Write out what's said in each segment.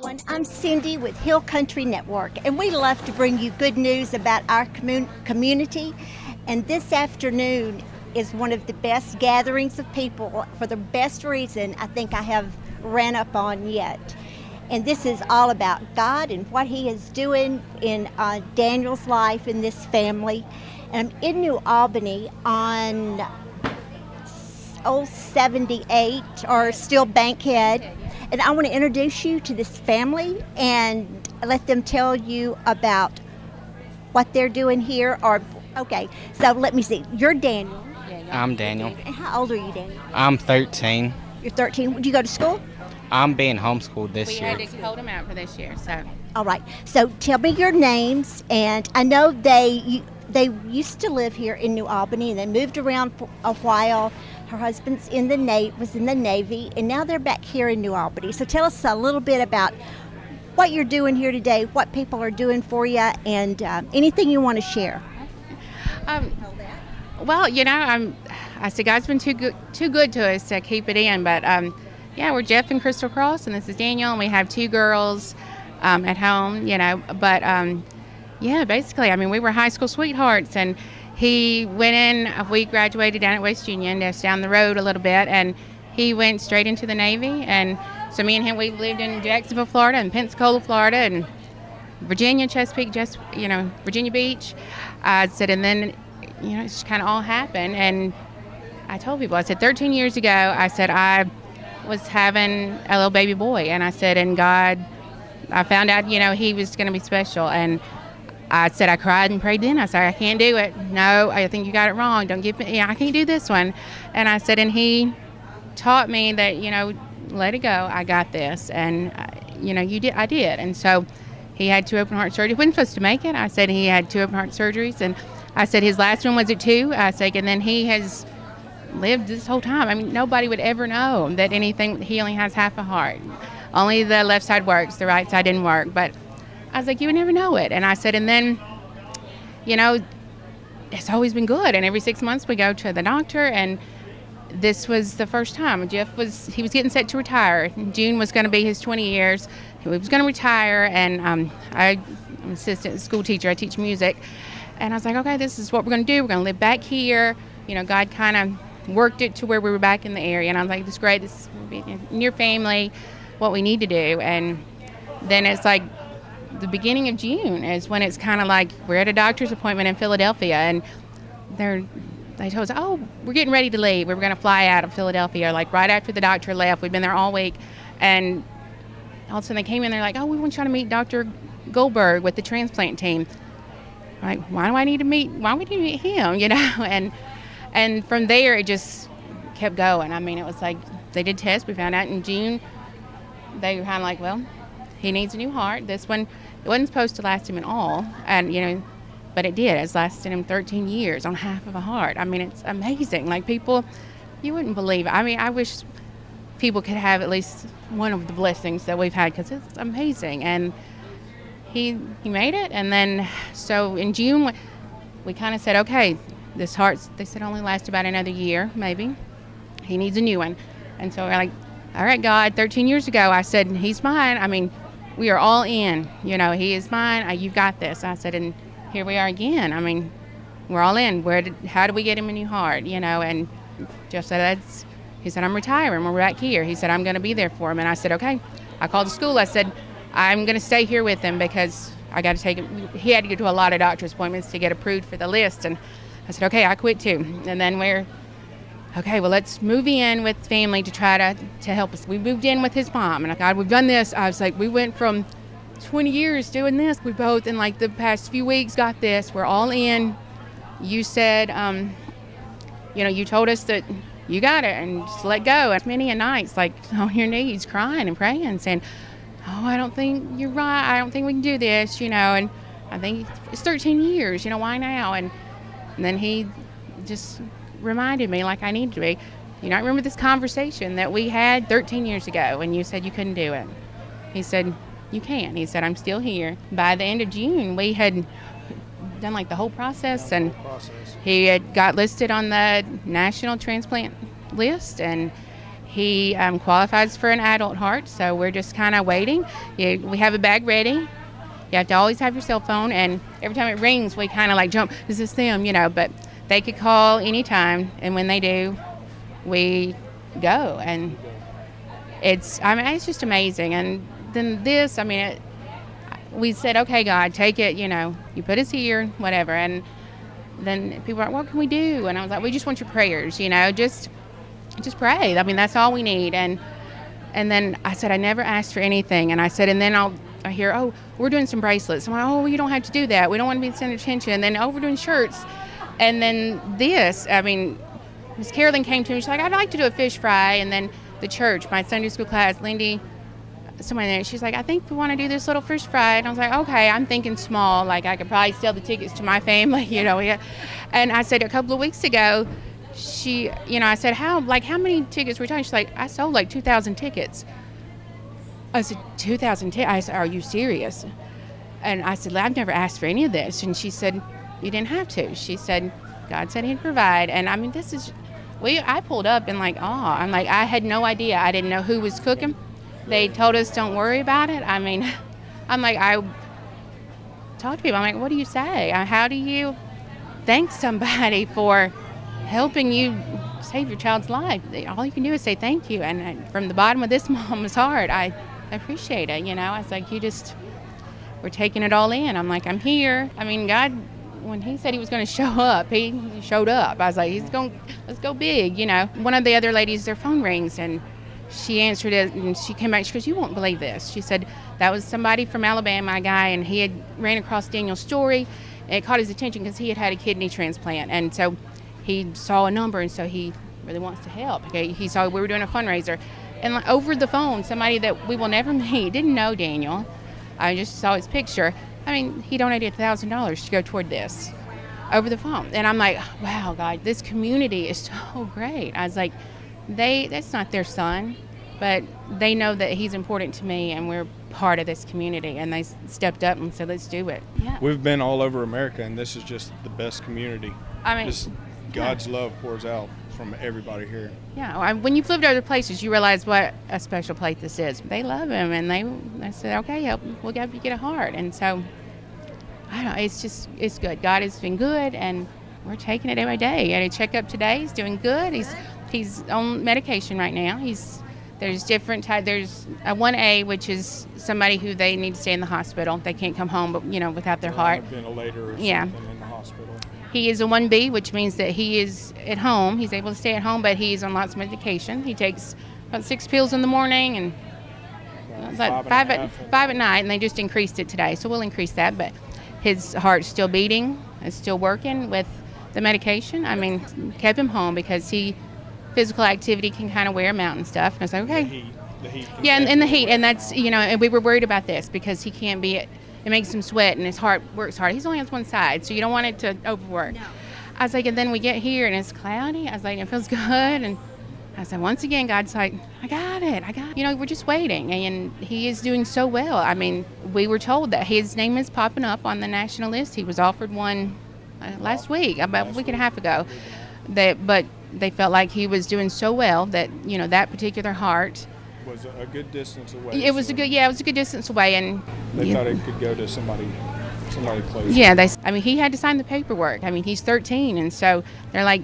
everyone. I'm Cindy with Hill Country Network, and we love to bring you good news about our community. And this afternoon is one of the best gatherings of people for the best reason I think I have ran up on yet. And this is all about God and what He is doing in Daniel's life in this family. And I'm in New Albany on Old 78 or still Bankhead. And I want to introduce you to this family and let them tell you about what they're doing here. Okay, so let me see. You're Daniel. I'm Daniel. And how old are you, Daniel? I'm 13. You're 13. Do you go to school? I'm being homeschooled this year. We had to hold them out for this year, so. All right. So tell me your names. And I know they used to live here in New Albany, and they moved around for a while. Her husband's was in the Navy, and now they're back here in New Albany. So tell us a little bit about what you're doing here today, what people are doing for you, and anything you want to share. Well, I said God's been too good to us to keep it in, but we're Jeff and Crystal Cross, and this is Daniel, and we have 2 girls at home, but basically, we were high school sweethearts, and he went in, we graduated down at West Union, just down the road a little bit, and he went straight into the Navy. And so me and him, we lived in Jacksonville, Florida, and Pensacola, Florida, and Virginia, Chesapeake, Virginia Beach. And then, it just kind of all happened. And I told people, I said, 13 years ago, I said, I was having a little baby boy. And I said, and God, I found out, he was going to be special. And I said, I cried and prayed then. I said, I can't do it. No, I think you got it wrong. Don't give me, I can't do this one. And I said, and he taught me that, let it go. I got this. And, I did. And so he had 2 open heart surgeries. He wasn't supposed to make it. I said he had 2 open heart surgeries. And I said his last one was at 2. I said, and then he has lived this whole time. Nobody would ever know that he only has half a heart. Only the left side works. The right side didn't work. But I was like, you would never know it. And I said, and then, it's always been good. And every 6 months we go to the doctor, and this was the first time. Jeff was getting set to retire. June was going to be his 20 years. He was going to retire, and I'm an assistant school teacher. I teach music. And I was like, okay, this is what we're going to do. We're going to live back here. God kind of worked it to where we were back in the area. And I was like, this is great. This is in your family, what we need to do. And then it's like, the beginning of June is when it's kind of like we're at a doctor's appointment in Philadelphia, and they told us, oh, we're getting ready to leave. We were going to fly out of Philadelphia, like right after the doctor left. We'd been there all week, and all of a sudden they came in. They're like, oh, we want you to meet Dr. Goldberg with the transplant team. I'm like, why do we need to meet him? And from there it just kept going. It was like they did tests. We found out in June. They were kind of like, well, he needs a new heart. This one, it wasn't supposed to last him at all, and but it did. It's lasted him 13 years on half of a heart. It's amazing. Like, people, you wouldn't believe it. I wish people could have at least one of the blessings that we've had, because it's amazing. And he made it. And then, so in June, we kind of said, okay, this heart, they said, only lasts about another year, maybe. He needs a new one. And so we're like, all right, God, 13 years ago, I said, he's mine. We are all in. He is mine. You've got this. I said, and here we are again. We're all in. How do we get him a new heart? And Jeff said, he said, I'm retiring. We're back here. He said, I'm going to be there for him. And I said, okay. I called the school. I said, I'm going to stay here with him because I got to take him. He had to go to a lot of doctor's appointments to get approved for the list. And I said, okay, I quit too. And then okay, well, let's move in with family to try to help us. We moved in with his mom, and God, we've done this. I was like, we went from 20 years doing this. We both, in like the past few weeks, got this. We're all in. You said, you told us that you got it, and just let go. And many a nights, like on your knees, crying and praying, saying, oh, I don't think you're right. I don't think we can do this, And I think it's 13 years, why now? And then he just reminded me like I need to be. I remember this conversation that we had 13 years ago when you said you couldn't do it. He said, you can. He said, I'm still here. By the end of June, we had done like the whole process, and he had got listed on the national transplant list, and He qualifies for an adult heart, so we're just kind of waiting. We have a bag ready. You have to always have your cell phone, and every time it rings, we kind of like jump, is this them, but they could call anytime, and when they do, we go, and it's just amazing. And then this, we said, okay, God, take it, you put us here, whatever, and then people were like, what can we do? And I was like, we just want your prayers, just pray. That's all we need. And then I said, I never asked for anything. And I said, and then I hear, oh, we're doing some bracelets. I'm like, oh, you don't have to do that. We don't want to be the center of attention. And then, oh, we're doing shirts. And then this, Miss Carolyn came to me. She's like, I'd like to do a fish fry. And then the church, my Sunday school class, Lindy, someone there, she's like, I think we want to do this little fish fry. And I was like, okay, I'm thinking small. Like, I could probably sell the tickets to my family, And I said a couple of weeks ago, I said, how many tickets were we talking? She's like, I sold like 2,000 tickets. I said, 2,000 tickets? I said, are you serious? And I said, I've never asked for any of this. And she said, you didn't have to. She said, God said he'd provide. And I pulled up in like awe. I'm like, I had no idea. I didn't know who was cooking. They told us don't worry about it. I'm like, I talk to people. I'm like, what do you say? How do you thank somebody for helping you save your child's life? All you can do is say thank you. And from the bottom of this mom's heart, I appreciate it. I was like, we're taking it all in. I'm like, I'm here. God, when he said he was going to show up, he showed up. I was like, let's go big. One of the other ladies, their phone rings, and she answered it, and she came back. She goes, you won't believe this. She said, that was somebody from Alabama, a guy, and he had ran across Daniel's story, and it caught his attention because he had a kidney transplant. And so he saw a number, and so he really wants to help. Okay, he saw we were doing a fundraiser, and like, over the phone, somebody that we will never meet, didn't know Daniel. I just saw his picture. He donated $1,000 to go toward this over the phone, and I'm like, wow, God, this community is so great. I was like, that's not their son, but they know that he's important to me, and we're part of this community, and they stepped up and said, let's do it. Yeah. We've been all over America, and this is just the best community. Just God's love pours out from everybody here. Yeah, when you've lived other places, you realize what a special place this is. They love him, and they said, okay, we'll have you get a heart. And so, I don't know, it's good. God has been good, and we're taking it every day. I had a checkup today. He's doing good. He's on medication right now. There's different types. There's a 1A, which is somebody who they need to stay in the hospital. They can't come home, but without their heart. On a ventilator or something in the hospital. He is a 1B, which means that he is at home. He's able to stay at home, but he's on lots of medication. He takes about 6 pills in the morning and about five at night, and they just increased it today. So we'll increase that, but his heart's still beating. It's still working with the medication. Kept him home because physical activity can kind of wear him out and stuff. And I was like, okay. The heat. Yeah, and the heat, and that's, and we were worried about this because he can't be it makes him sweat, and his heart works hard. He's only on one side, so you don't want it to overwork. No. I was like, and then we get here, and it's cloudy. I was like, it feels good. And I said, once again, God's like, I got it. We're just waiting, and he is doing so well. We were told that his name is popping up on the national list. He was offered one last week, about a week and a half ago. But they felt like he was doing so well that, that particular heart was a good distance away. It was a good distance away, and they thought it could go to somebody close. Yeah, he had to sign the paperwork. He's 13, and so they're like,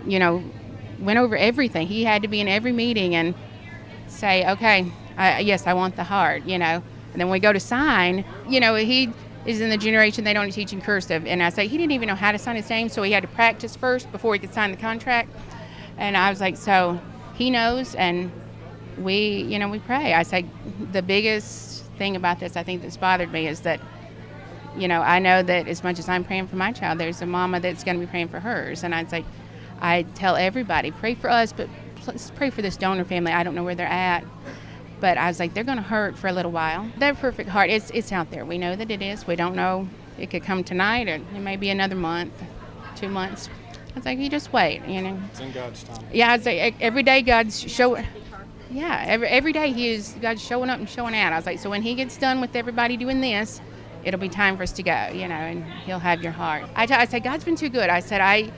went over everything. He had to be in every meeting and say, okay, yes, I want the heart, And then when we go to sign, he is in the generation they don't teach in cursive, and I say he didn't even know how to sign his name, so he had to practice first before he could sign the contract. And I was like, so he knows, and we pray. I say the biggest thing about this, I think, that's bothered me is that, I know that as much as I'm praying for my child, there's a mama that's going to be praying for hers. And I'd say, I tell everybody, pray for us, but let's pray for this donor family. I don't know where they're at, but I was like, they're going to hurt for a little while. Their perfect heart, it's out there. We know that it is. We don't know. It could come tonight, or it may be another month, 2 months. I was like, you just wait, It's in God's time. Yeah, I'd say every day God's showing. Yeah, every day God's showing up and showing out. I was like, so when he gets done with everybody doing this, it'll be time for us to go, and he'll have your heart. I said, God's been too good. I said,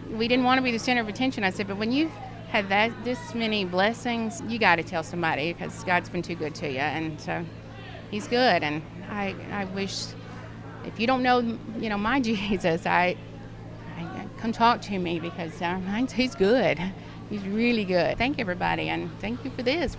we didn't want to be the center of attention. I said, but when you've had this many blessings, you got to tell somebody because God's been too good to you, and so He's good. And I wish, if you don't know, my Jesus, I come talk to me because He's good. He's really good. Thank everybody, and thank you for this.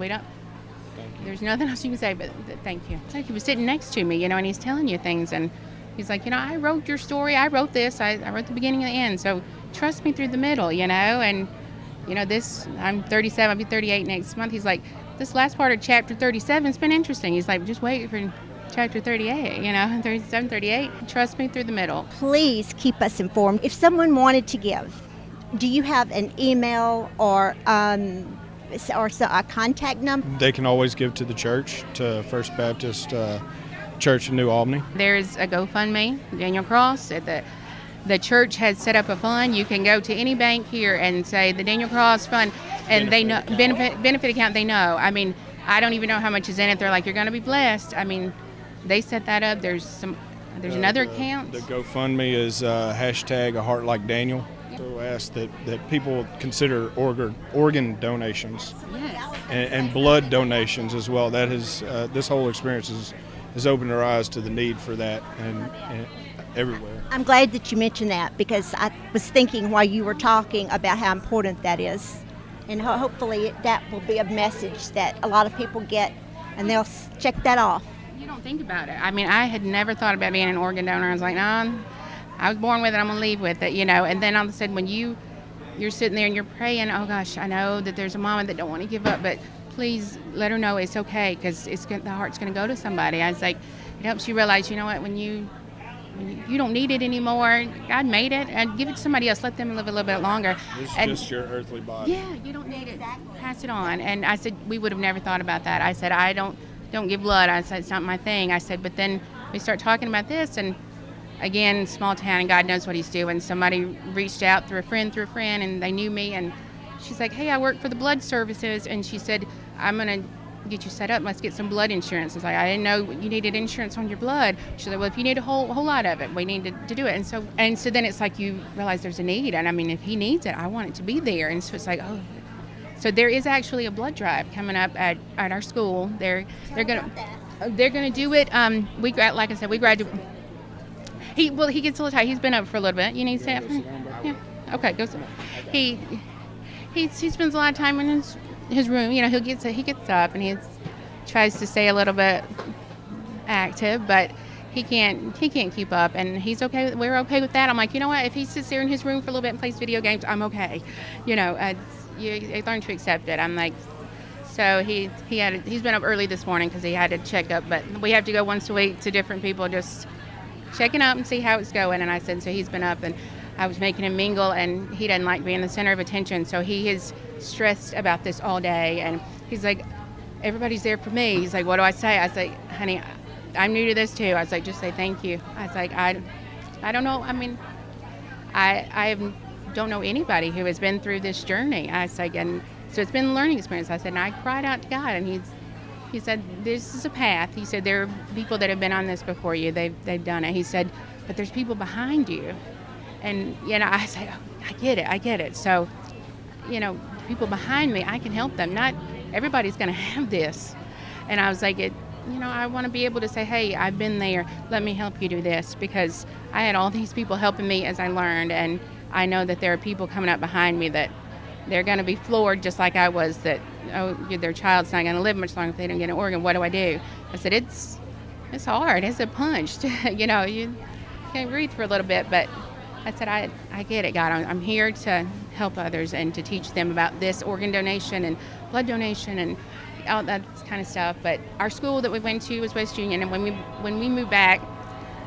There's nothing else you can say, but thank you. It's like he was sitting next to me, and he's telling you things, and he's like, I wrote your story. I wrote this. I wrote the beginning and the end. So trust me through the middle, and this, I'm 37, I'll be 38 next month. He's like, this last part of chapter 37's been interesting. He's like, just wait for chapter 38, 37, 38. Trust me through the middle. Please keep us informed. If someone wanted to give, do you have an email or a contact number? They can always give to the church, to First Baptist Church in New Albany. There's a GoFundMe, Daniel Cross. The church has set up a fund. You can go to any bank here and say the Daniel Cross Fund, and they know benefit account. They know. I mean, I don't even know how much is in it. They're like, you're going to be blessed. I mean, they set that up. There's another account. The GoFundMe is hashtag A Heart Like Daniel. So ask that people consider organ donations, Yes. and blood donations as well. That has this whole experience has opened our eyes to the need for that and everywhere. I'm glad that you mentioned that because I was thinking while you were talking about how important that is. And hopefully that will be a message that a lot of people get and they'll check that off. You don't think about it. I mean, I had never thought about being an organ donor. I was like, no, I was born with it, I'm going to leave with it, And then all of a sudden when you're sitting there and you're praying, oh gosh, I know that there's a mama that don't want to give up, but please let her know it's okay because the heart's going to go to somebody. I was like, it helps you realize, when you don't need it anymore, God made it, and give it to somebody else. Let them live a little bit longer. It's just your earthly body. Yeah, you don't need it. Pass it on. And I said, we would have never thought about that. I said, I don't give blood. I said, it's not my thing. I said, but then we start talking about this, and again, small town, and God knows what He's doing. Somebody reached out through a friend, and they knew me, and she's like, hey, I work for the blood services, and she said, I'm going to get you set up. Let's get some blood insurance. I was like, I didn't know you needed insurance on your blood. She's like, well, if you need a whole lot of it, we need to do it. And so then it's like you realize there's a need, and I mean, if he needs it, I want it to be there. And so it's like, oh. So there is actually a blood drive coming up at our school. They're gonna do it. Like I said, we graduate. He gets a little tired. He's been up for a little bit. You need to say yeah. Okay, go sit. He spends a lot of time in his room. He gets up and he tries to stay a little bit active, but he can't keep up, and he's okay. We're okay with that. I'm like, you know what? If he sits there in his room for a little bit and plays video games, I'm okay. You learn to accept it. I'm like, so he's been up early this morning because he had a checkup, but we have to go once a week to different people just checking up and see how it's going. And I said, so he's been up, and I was making him mingle, and he doesn't like being the center of attention, so he is stressed about this all day. And he's like, everybody's there for me. He's like, what do I say? I was like, honey, I'm new to this too. I was like, just say thank you. I was like, I don't know. I mean, I don't know anybody who has been through this journey. I was like, and so it's been a learning experience. I said, and I cried out to God, and he said, this is a path. He said, there are people that have been on this before you. They've done it. He said, but there's people behind you. And, I was like, oh, I get it. So, people behind me, I can help them. Not everybody's going to have this. And I was like, I want to be able to say, hey, I've been there. Let me help you do this, because I had all these people helping me as I learned. And I know that there are people coming up behind me that they're going to be floored just like I was, that, their child's not going to live much longer if they don't get an organ. What do I do? I said, it's hard. It's a punch. You can't breathe for a little bit, but I said, I get it, God. I'm here to help others and to teach them about this organ donation and blood donation and all that kind of stuff. But our school that we went to was West Union, and when we moved back,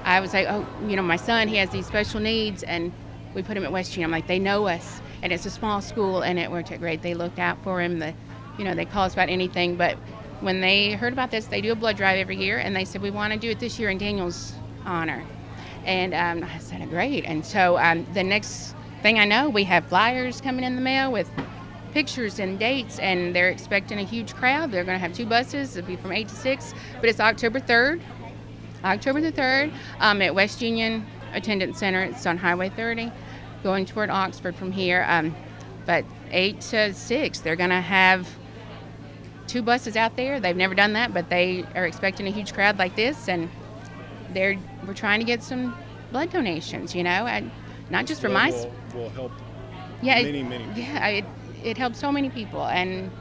I was like, oh, my son, he has these special needs, and we put him at West Union. I'm like, they know us, and it's a small school, and it worked out great. They looked out for him. They call us about anything. But when they heard about this, they do a blood drive every year, and they said, we want to do it this year in Daniel's honor. And I said, great. And so the next thing I know, we have flyers coming in the mail with pictures and dates, and they're expecting a huge crowd. They're going to have 2 buses. It'll be from 8 to 6, but it's October the 3rd at West Union Attendance Center. It's on Highway 30, going toward Oxford from here. But 8 to 6. They're going to have 2 buses out there. They've never done that, but they are expecting a huge crowd like this, and we're trying to get some blood donations, and not just for my will help many people. Yeah, it helps so many people, and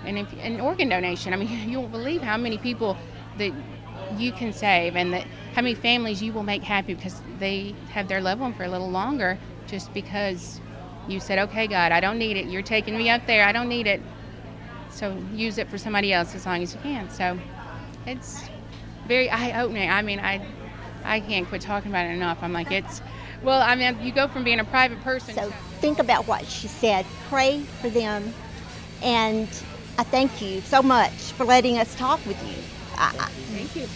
if an organ donation, I mean, you won't believe how many people that you can save, and how many families you will make happy because they have their loved one for a little longer, just because you said, okay, God, I don't need it. You're taking me up there. I don't need it. So use it for somebody else as long as you can. So it's very eye-opening. I mean, I can't quit talking about it enough. I'm like, you go from being a private person. So think about what she said. Pray for them. And I thank you so much for letting us talk with you. Thank you.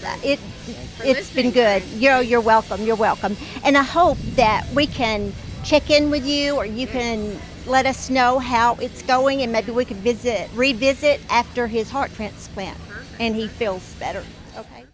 It's been good. You're welcome. You're welcome. And I hope that we can check in with you, or you can let us know how it's going, and maybe we could revisit after his heart transplant and he feels better. Okay.